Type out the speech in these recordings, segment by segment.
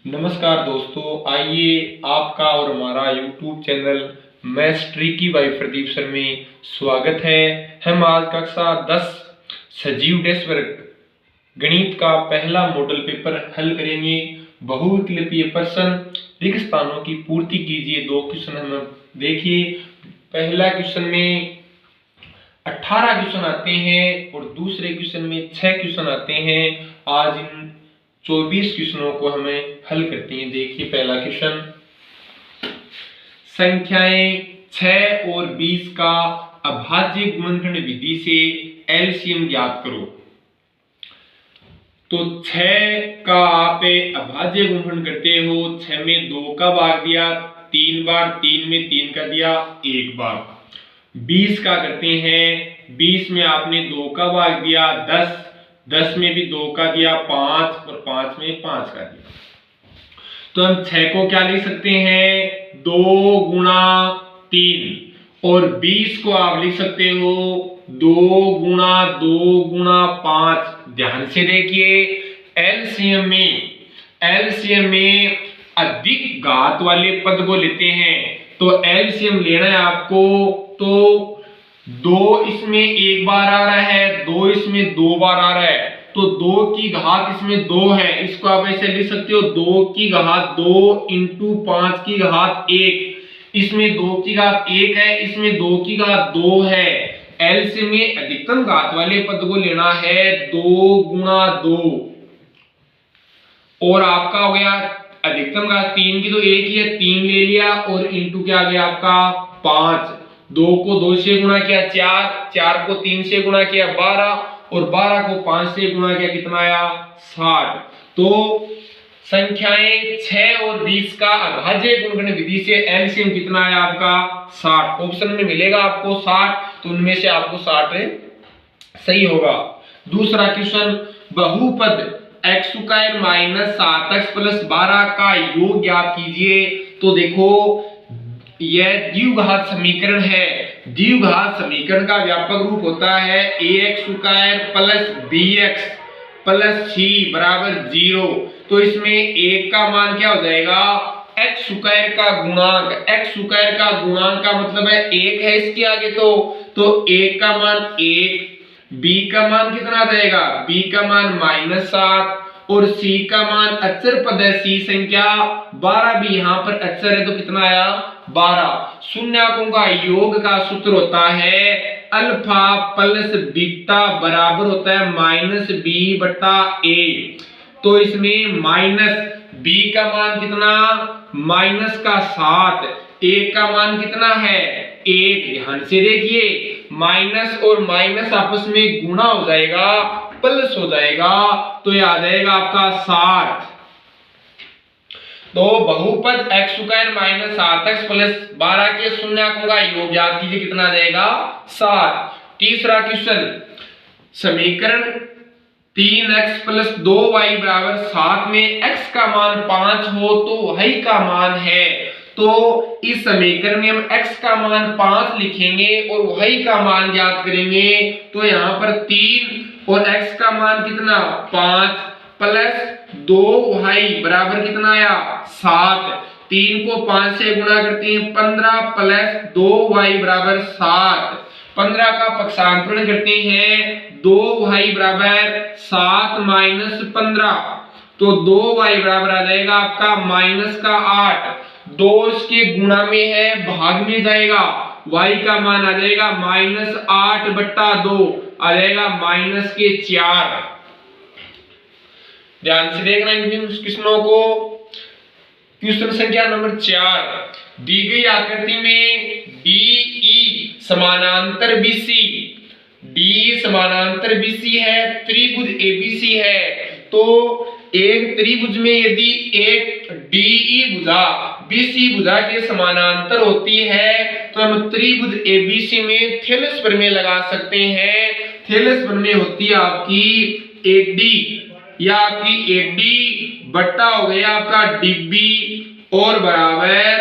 नमस्कार दोस्तों, आइए आपका और हमारा YouTube channel maths tricky by Pradeep sir में स्वागत है। हम आज कक्षा 10 सजीव डैश वर्ग गणित का पहला मॉडल पेपर हल करेंगे। बहुविकल्पीय प्रश्न, रिक्त स्थानों की पूर्ति कीजिए। दो क्वेश्चन हम देखिए। पहला क्वेश्चन में 18 क्वेश्चन आते हैं और दूसरे क्वेश्चन में 6 क्वेश्चन आते हैं। आज इन 24 क्वेश्चनों को हमें हल करते हैं। देखिए पहला क्वेश्चन, संख्याएं 6 और 20 का अभाज्य गुणनखंड विधि से एलसीएम ज्ञात करो। तो 6 का आप अभाज्य गुणनखंड करते हो। 6 में 2 का भाग दिया 3 बार, 3 में 3 का दिया 1 बार। 20 का करते हैं, 20 में आपने 2 का भाग दिया 10, 10 में भी 2 का दिया 5 और 5 में 5 का दिया। तो हम 6 को क्या लिख सकते हैं, 2 गुणा 3, और 20 को आप लिख सकते हो 2 गुणा 2 गुणा 5। ध्यान से देखिए, एलसीएम में अधिक घात वाले पद को लेते हैं। तो एलसीएम लेना है आपको, तो 2 इसमें 1 बार आ रहा है, 2 इसमें 2 बार आ रहा है, तो 2 की घात इसमें 2 है। इसको आप ऐसे लिख सकते हो 2 की घात 2 इंटू 5 की घात 1। इसमें 2 की घात 1 है, इसमें 2 की घात 2 है। एलसीएम में अधिकतम घात वाले पद को लेना है 2 गुणा 2, और आपका हो गया अधिकतम घात 3 की तो 1 ही है, 3 ले लिया, और इंटू क्या आ गया आपका 5। 2 को 2 से गुणा किया 4, 4 को 3 से गुणा किया 12, और 12 को 5 से गुणा किया कितना आया 60। तो संख्याएं 6 और 20 का अभाज्य गुणनखंड विधि से एलसीएम कितना आया आपका 60। ऑप्शन में मिलेगा आपको 60, तो उनमें से आपको 60 सही होगा। दूसरा क्वेश्चन, बहुपद x² माइनस 7x प्लस 12 का योग ज्ञात कीजिए। तो देखो, यह द्विघात समीकरण है। द्विघात समीकरण का व्यापक रूप होता है ax² plus bx plus c बराबर 0। तो इसमें एक का मान क्या हो जाएगा, x² का गुणांक। x² का गुणांक का मतलब है 1 है इसके आगे, तो 1 का मान 1, b का मान कितना आ जाएगा, b का मान -7, और c का मान अचर पद है, c संख्या 12 भी यहाँ पर अचर है, तो कितना आया 12। शून्याकों का योग का सूत्र होता है अल्फा प्लस बीटा बराबर होता है -b/a। तो इसमें माइनस b का मान कितना, माइनस का 7, a का मान कितना है 1। ध्यान से देखिए, माइनस और माइनस आपस में गुणा हो जाएगा, प्लस हो जाएगा, तो ये आ जाएगा आपका 60। तो बहुपद x² माइनस 7x प्लस 12 के शून्याकों का योग ज्ञात कीजिए, कितना आ जाएगा 7। तीसरा क्वेश्चन, समीकरण 3x प्लस 2y बराबर 7 में x का मान 5 हो तो y का मान है। तो इस समीकरण में हम x का मान 5 लिखेंगे और y का मान ज्ञात करेंगे। तो यहाँ पर 3 और x का मान कितना 5 प्लस 2y बराबर कितना आया 7। 3 को 5 से गुणा करते हैं 15 प्लस 2y बराबर 7। 15 का पक्षांतरण करते हैं, 2y बराबर 7 माइनस 15, तो 2y बराबर आ जाएगा आपका -8। 2 इसके गुणा में है, भाग में जाएगा, y का मान आ जाएगा -8/2, आ जाएगा -4। ध्यान से देखना इन क्वेश्चनों को। क्वेश्चन संख्या नंबर 4, दी गई आकृति में DE समानांतर BC, DE समानांतर BC है, त्रिभुज ABC है। तो एक त्रिभुज में यदि एक DE भुजा BC भुजा के समानांतर होती है, तो हम त्रिभुज ABC में थेलस प्रमेय लगा सकते हैं। थेलस प्रमेय होती है आपकी AD, या आपकी AD बट्टा हो गया आपका DB, और बराबर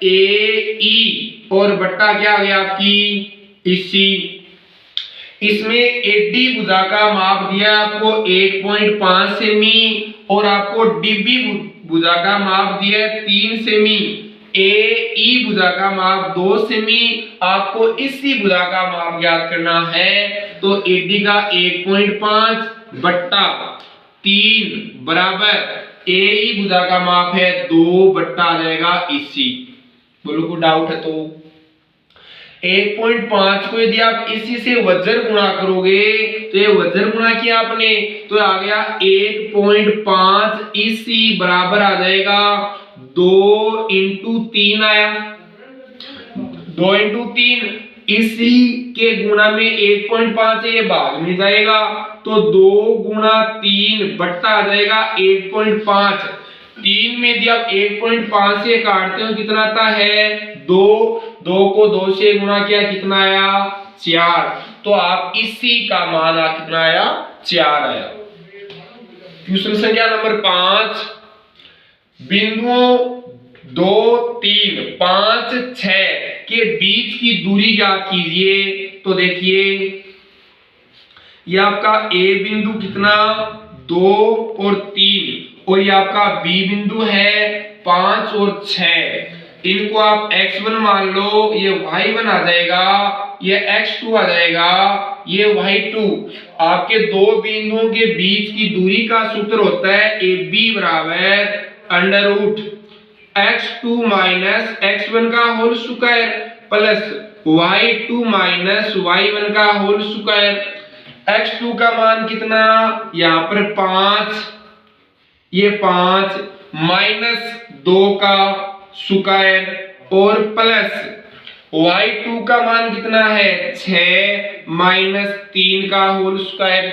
AE, और बट्टा क्या हो गया आपकी EC। इसमें AD भुजा का माप दिया आपको 1.5 सेमी और आपको डीबी भुजा का माप दिया है 3 सेमी, ए भुजा का माप 2 सेमी, आपको इसी भुजा का माप ज्ञात करना है। तो एडी का 1.5 बट्टा 3 बराबर ए भुजा का माप है 2 बट्टा आ जाएगा इसी। बोलो कोई डाउट है तो 1.5 को यदि आप इसी से वज्र गुणा करोगे तो ये वज्र गुणा किया आपने तो आ गया 1.5 इसी बराबर आ जाएगा 2 इंटू 3 आया, 2 इंटू 3 इसी के गुणा में 1.5 है, ये भाग में जाएगा तो 2 गुणा 3 बट्टा आ जाएगा 1.5। 3 में यदि आप 1.5 से काटते हो कितना आता है 2, 2 को 2 से गुणा किया कितना आया 4, तो आप इसी का मान कितना आया 4 आया। क्वेश्चन संख्या नंबर 5, बिंदुओं 2, 3, 5, 6 के बीच की दूरी ज्ञात कीजिए। तो देखिए ये आपका ए बिंदु कितना 2 और 3 और ये आपका बी बिंदु है 5 और 6, इनको आप x1 मान लो, ये y1 आ जाएगा, ये x2 आ जाएगा, ये y2। आपके दो बिंदुओं के बीच की दूरी का सूत्र होता है AB बराबर under root x2 minus x1 का whole square plus y2 minus y1 का होल स्क्वायर। x2 का मान कितना यहाँ पर 5, ये 5 माइनस 2 का स्क्वायर और प्लस y2 का मान कितना है 6 माइनस 3 का होल स्क्वायर।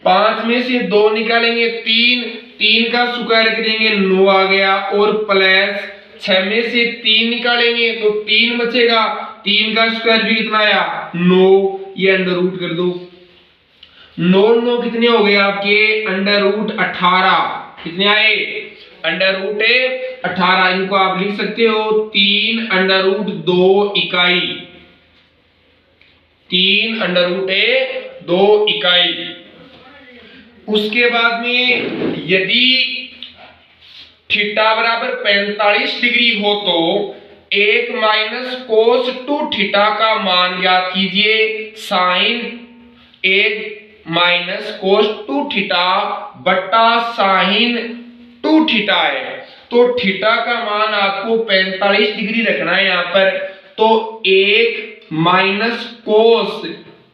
5 में से 2 निकालेंगे 3 का स्क्वायर करेंगे 9 आ गया और प्लस 6 में से 3 निकालेंगे तो 3 बचेगा, 3 का स्क्वायर भी कितना आया 9, ये अंडर रूट कर दो। 9 कितने हो गए आपके अंडर रूट 18, कितने आए अंडर रूट 18। इनको आप लिख सकते हो 3 अंडर रूट 2 इकाई, 3 अंडर रूट 2 इकाई। उसके बाद में यदि थीटा बराबर 45 डिग्री हो तो 1 माइनस कोस 2 थीटा का मान ज्ञात कीजिए। साइन 1 माइनस कोस 2 थीटा बट्टा साइन 2 थीटा है, तो थीटा का मान आपको 45 डिग्री रखना है यहाँ पर। तो 1 माइनस कोस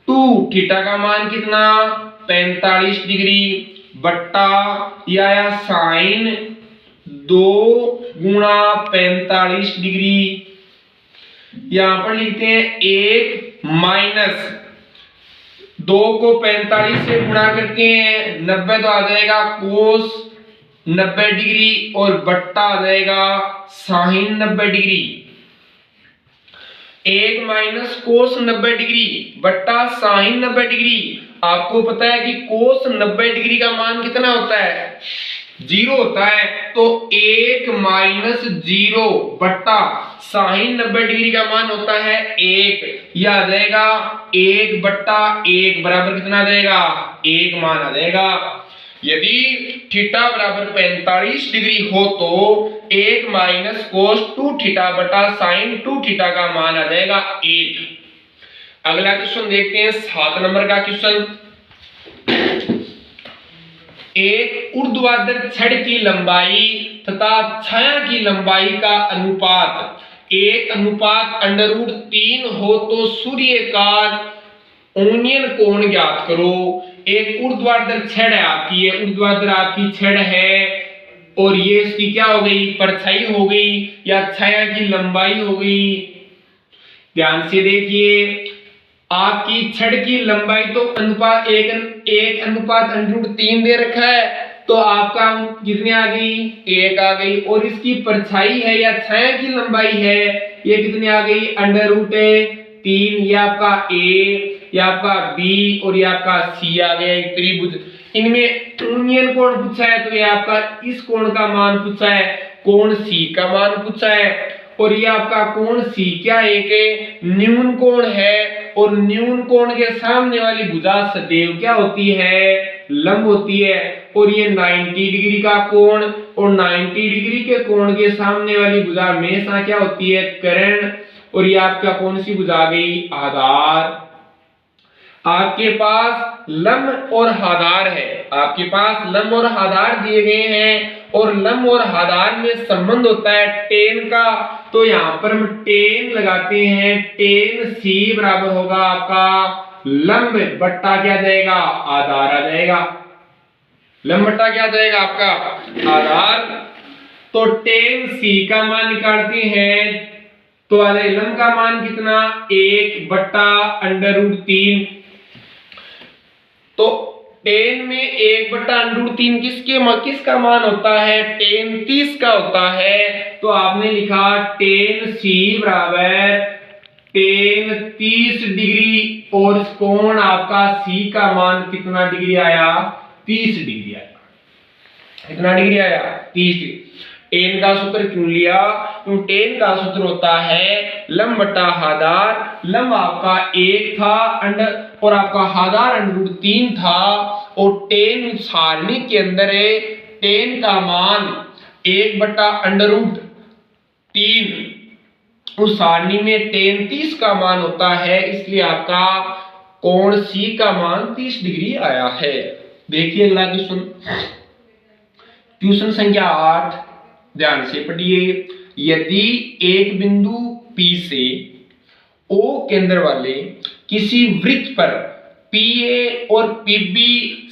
2 थीटा का मान कितना 45 डिग्री बट्टा या साइन 2 गुणा 45 डिग्री। यहां पर लिखते हैं 1 माइनस 2 को 45 से गुणा करते हैं 90 तो आ जाएगा कोस 90 डिग्री और बट्टा आ जाएगा sine 90 degree. 1 minus cos 90 degree बट्टा साइन 90 डिग्री। आपको पता है कि कोस 90 डिग्री का मान कितना होता है 0 होता है, तो 1 माइनस 0 बट्टा साइन 90 डिग्री का मान होता है 1, यह आ जाएगा 1 बट्टा 1 बराबर कितना आ जाएगा 1 मान आ जाएगा। यदि थीटा बराबर 45 डिग्री हो तो 1 माइनस कोस 2 थीटा बटा साइन 2 थीटा का मान आ जाएगा 1। अगला क्वेश्चन देखते हैं 7 नंबर का क्वेश्चन। एक ऊर्ध्वाधर छड़ की लंबाई तथा छाया की लंबाई का अनुपात 1:√3 हो तो सूर्य का ओनियन कोण ज्ञात करो। एक ऊर्ध्वाधर छड़ है आपकी, ये ऊर्ध्वाधर आपकी छड़ है और ये इसकी क्या हो गई परछाई हो गई या छाया की लंबाई हो गई। ध्यान से देखिए आपकी छड़ की लंबाई तो अनुपात 1:3 दे रखा है, तो आपका कितनी आ गई 1 आ गई और इसकी परछाई है या छाया की लंबाई है ये कितनी आ गई √3। ये आपका ए, ये आपका बी और ये आपका सी आ गया एक त्रिभुज। इनमें यूनियन कोण पूछा है तो ये आपका इस कोण का मान पूछा है, कोण सी का मान पूछा है और ये आपका कोण सी क्या एक न्यून कोण है और न्यून कोण के सामने वाली भुजा सदैव क्या होती है लंब होती है, और ये 90 डिग्री का कोण, और 90 डिग्री के कोण के सामने वाली भुजा हमेशा क्या होती है, कर्ण, और ये आपका कौन सी भुजा आ गई, आधार। आपके पास लंब और आधार है, आपके पास लंब और आधार दिए गए हैं, और लंब और आधार में संबंध होता है टेन का, तो यहां पर हम टेन लगाते हैं, टेन सी बराबर होगा आपका लंब बट्टा क्या जाएगा, आधार आ जाएगा। लंब बट्टा क्या जाएगा आपका, आधार। तो टेन सी का मान निकालते हैं, तो अरे लंब का मान कितना, 1/√3। तो टेन में 1/√3 किसका मान होता है, टेन 30 का होता है। तो आपने लिखा टेन सी बराबर टेन 30 डिग्री, और कोण आपका सी का मान कितना डिग्री आया, 30 डिग्री आया। कितना डिग्री आया, 30 डिग्री। टेन का सूत्र क्यों लिया, क्यों टेन का सूत्र होता है लंब बटा आधार। लंब आपका 1 था और आपका आधार √3 था, और टेन सारणी के अंदर है, टेन का मान 1/√3, उस सारणी में टेन 30 का मान होता है, इसलिए आपका कोण सी का मान 30 डिग्री आया है। देखिए अगला क्वेश्चन, क्वेश्चन संख्या 8, ध्यान से पढ़िए। यदि एक बिंदु P से O केंद्र वाले किसी वृत्त पर PA और PB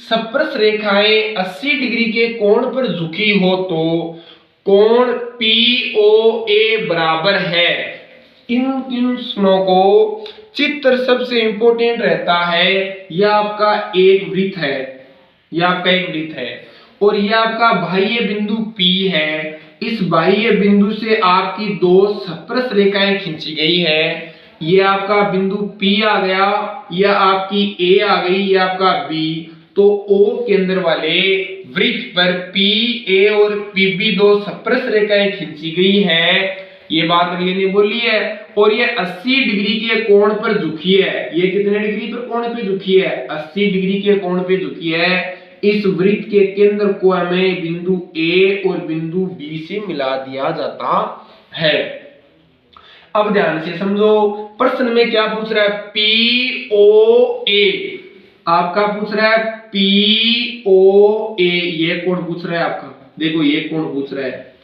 स्पर्श रेखाएं 80 डिग्री के कोण पर झुकी हो, तो कोण POA बराबर है। इन क्वेश्चनों को चित्र सबसे इंपॉर्टेंट रहता है। यह आपका एक वृत्त है, यह आपका एक वृत्त है, और यह आपका बाह्य बिंदु P है। इस बाह्य बिंदु से आपकी दो स्पर्श रेखाएं खींची गई है। यह आपका बिंदु P आ गया, यह आपकी A आ गई, यह आपका B। तो O केंद्र वाले वृत्त पर PA और PB दो स्पर्श रेखाएं खींची गई है। ये बात अगले ने बोली है, और ये 80 डिग्री के कोण पर झुकी है। ये कितने डिग्री पर कोण पे झुकी है, 80 डिग्री के कोण पे झुकी है। इस वृत्त के केंद्र को हमें बिंदु A और बिंदु B से मिला दिया जाता है। अब ध्यान से समझो, प्रश्न में क्या पूछ रहा है, POA आपका पूछ रहा है, POA ये कोण पूछ रहा है आपका, देखो ये कोण पूछ रहा है।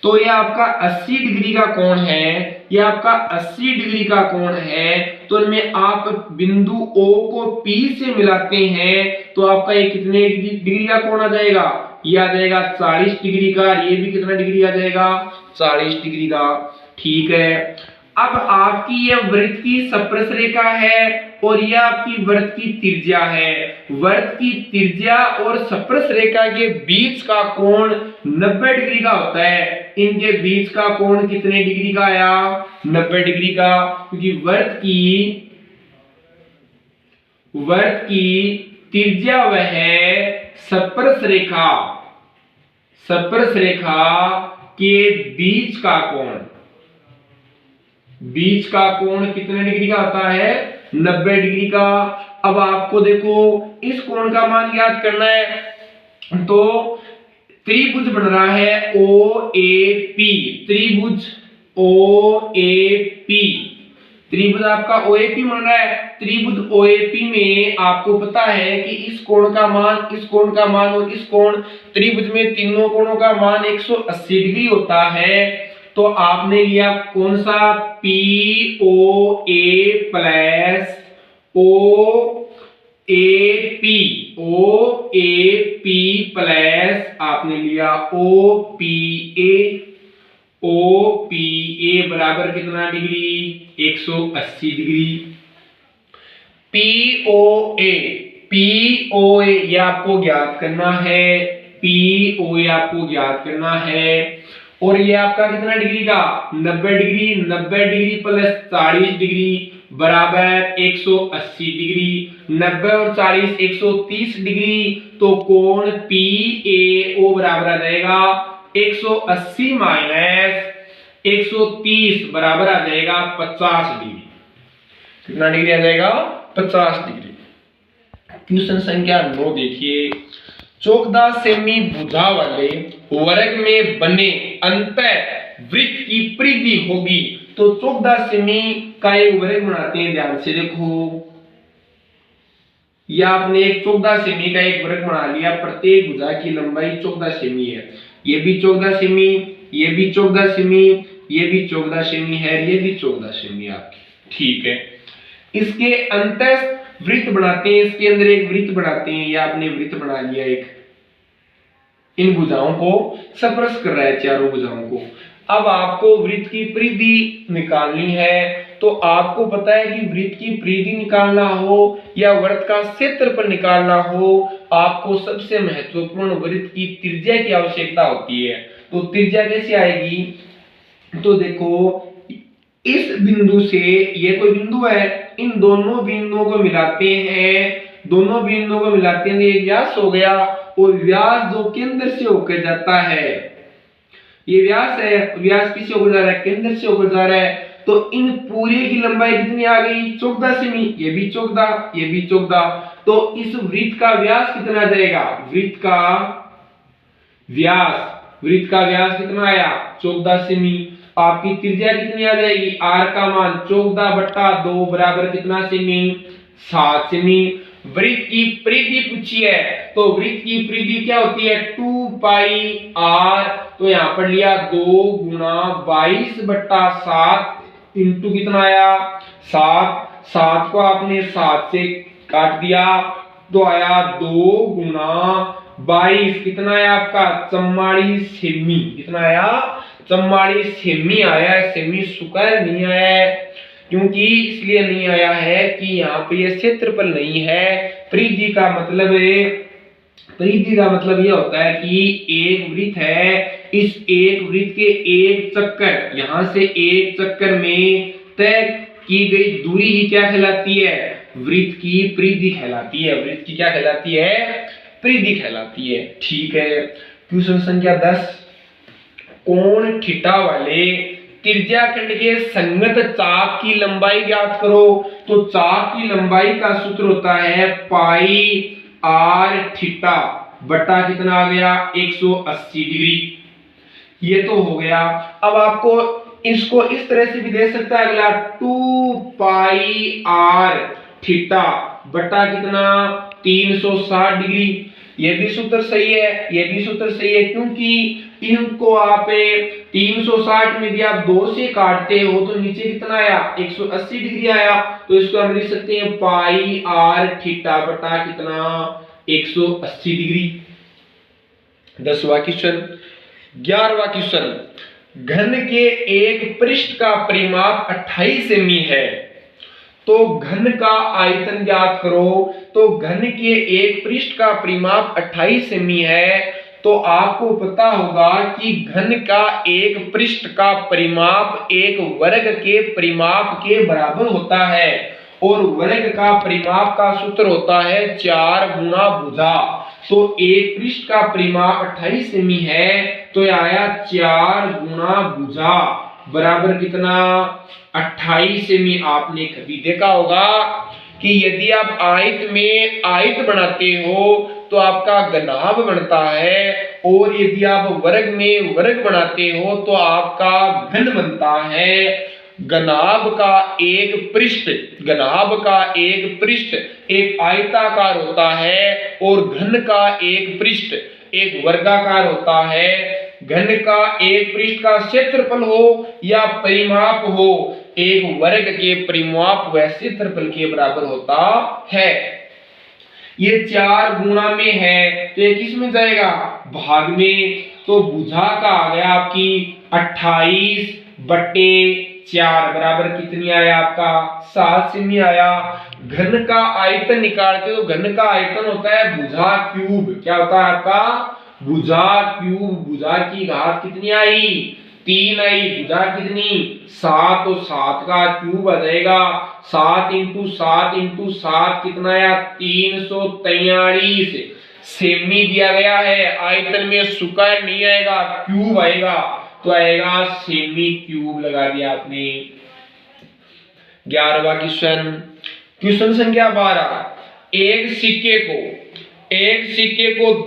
तो ये आपका 80 डिग्री का कोण है, ये आपका 80 डिग्री का कोण है। तो इनमें आप बिंदु O को P से मिलाते हैं, तो आपका ये कितने डिग्री का कोण आ जाएगा, ये आ जाएगा 40 डिग्री का। ये भी कितना डिग्री आ जाएगा, 40 डिग्री का। ठीक है, अब आपकी यह वृत्त की स्पर्श रेखा है, और यह आपकी वृत्त की त्रिज्या है। वृत्त की त्रिज्या और स्पर्श रेखा के बीच का कोण 90 डिग्री का होता है। इनके बीच का कोण कितने डिग्री का आया, 90 डिग्री का, क्योंकि वृत्त की त्रिज्या वह है स्पर्श रेखा के बीच का कोण कितने डिग्री का होता है, 90 डिग्री का। अब आपको देखो इस कोण का मान याद करना है, तो त्रिभुज बन रहा है OAP, त्रिभुज OAP, त्रिभुज आपका OAP बन रहा है। त्रिभुज OAP में आपको पता है कि इस कोण का मान, इस कोण का मान और इस कोण, त्रिभुज में तीनों कोणों का मान 180 डिग्री होता है। तो आपने लिया कौन सा, POA प्लस OAP प्लस आपने लिया OPA बराबर कितना डिग्री, 180 डिग्री। POA ये आपको ज्ञात करना है, POA आपको ज्ञात करना है। और ये आपका कितना डिग्री का, 90 डिग्री, 90 डिग्री प्लस 40 डिग्री बराबर 180 डिग्री। 90 और 40 130 डिग्री, तो कोण PAO बराबर आ जाएगा 180 माइनस 130 बराबर आ जाएगा 50 डिग्री। कितना डिग्री आ जाएगा, 50 डिग्री। क्वेश्चन संख्या 9 देखिए, 14 सेमी भुजा वाले वर्ग में बने अंतः वृत्त की परिधि होगी। तो 14 सेमी का एक वर्ग बनाते हैं, ध्यान से देखो। या आपने एक 14 सेमी का एक वर्ग बना लिया, प्रत्येक भुजा की लंबाई 14 सेमी है। ये भी 14 सेमी, ये भी 14 सेमी, ये भी 14 सेमी है, ये भी 14 सेमी आपकी, ठीक है। इसके अंतः वृत्त बनाते हैं, इसके अंदर एक वृत्त बनाते हैं। या आपने वृत्त बना लिया एक, इन भुजाओं को स्पर्श कर रहा है, चारों भुजाओं को। अब आपको वृत्त की परिधि निकालनी है। तो आपको पता है कि वृत्त की परिधि निकालना हो या वृत्त का क्षेत्रफल निकालना हो, आपको सबसे महत्वपूर्ण वृत्त की त्रिज्या की आवश्यकता होती है। तो त्रिज्या कैसे आएगी? तो देखो, इस बिंदु से ये कोई बिंदु है, इन दोनों बिंदुओं को मिलाते हैं, दोनों बिंदुओं को मिलाते हैं, ये व्यास हो गया। और व्यास जो केंद्र से होकर जाता है, ये व्यास है, व्यास किससे होकर जा रहा है? केंद्र से होकर जा रहा है। तो इन पूरे की लंबाई कितनी आ गई? 14 सेमी। ये भी 14, ये भी 14। तो इस वृत्त का व्यास कितना जाएगा? वृत्त का व्यास कितना आया? 14 सेमी। आपकी त्रिज्या कितनी आ जाएगी? आर का मान 14/2 बराबर कितना सेमी? 7 सेमी। वृत्त की परिधि पूछी है, तो वृत्त की परिधि क्या होती है? 2 पाई आर। तो यहां पर लिया 2 गुना 22/7 इंटू कितना आया? 7। 7 को आपने 7 से काट दिया तो आया 2 गुना 22, कितना आया आपका? 44 सेमी। कितना आया? 44 सेमी आया। सेमी स्क्वायर नहीं आया है, क्योंकि इसलिए नहीं आया है कि यहाँ पे ये क्षेत्रफल नहीं है। परिधि का मतलब ये होता है कि एक वृत्त है, इस एक वृत्त के एक चक्कर, यहां से एक चक्कर में तय की गई दूरी ही क्या कहलाती है? वृत्त की परिधि कहलाती है। वृत्त की क्या कहलाती है? परिधि कहलाती है, ठीक है। क्वेश्चन संख्या 10, कोण थीटा वाले त्रिज्याखंड के संगत चाप की लंबाई ज्ञात करो। तो चाप की लंबाई का सूत्र होता है पाई आर थीटा बटा कितना आ गया? 180 डिग्री। ये तो हो गया। अब आपको इसको इस तरह से भी दे सकता है अगला, 2 पाई आर थीटा बटा कितना? 360 डिग्री। ये भी सूत्र सही है, ये भी सूत्र सही है, क्योंकि इनको आप 360 में यदि आप 2 से काटते हो तो नीचे कितना आया? 180 डिग्री आया। तो इसको हम लिख सकते हैं पाई आर थीटा बटा कितना? 180 डिग्री। 10वां क्वेश्चन। 11वां क्वेश्चन, घन के एक पृष्ठ का परिमाप 28 सेमी है, तो घन का आयतन ज्ञात करो। तो घन के एक पृष्ठ का परिमाप 28 सेमी है, तो आपको पता होगा कि घन का एक पृष्ठ का परिमाप एक वर्ग के परिमाप के बराबर होता है, और वर्ग का परिमाप का सूत्र होता है 4 गुना भुजा। तो एक पृष्ठ का परिमाप 28 सेमी है, तो यह आया 4 गुना भुजा बराबर कितना? 28 सेमी। आपने कभी देखा होगा कि यदि आप आयत में आयत बनाते हो तो आपका घनाभ बनता है, और यदि आप वर्ग में वर्ग बनाते हो तो आपका घन बनता है। घनाभ का एक पृष्ठ एक आयताकार होता है, और घन का एक पृष्ठ एक वर्गाकार होता है। घन का एक पृष्ठ का क्षेत्रफल हो या परिमाप हो, एक वर्ग के परिमाप व क्षेत्रफल के बराबर होता है। ये 4 गुणा में है, तो ये किस में जाएगा? भाग में। तो भुजा का आ गया आपकी 28/4 बराबर कितनी आया आपका? 7 सेमी आया। घन का आयतन निकालते हो, घन का आयतन होता है भुजा क्यूब। क्या होता है आपका? भुजा क्यूब। भुजा की घात कितनी आई? 3 आई। भुजा कितनी? 7। तो 7 का क्यूब आ जाएगा। 7 × 7 × 7 कितना आया? 343 सेमी दिया गया है। आयतन में स्क्वायर नहीं आएगा, क्यूब आएगा, तो आएगा सेमी क्यूब लगा दिया आपने। 11वां क्वेश्चन, क्वेश्चन संख्या 12, एक सिक्के को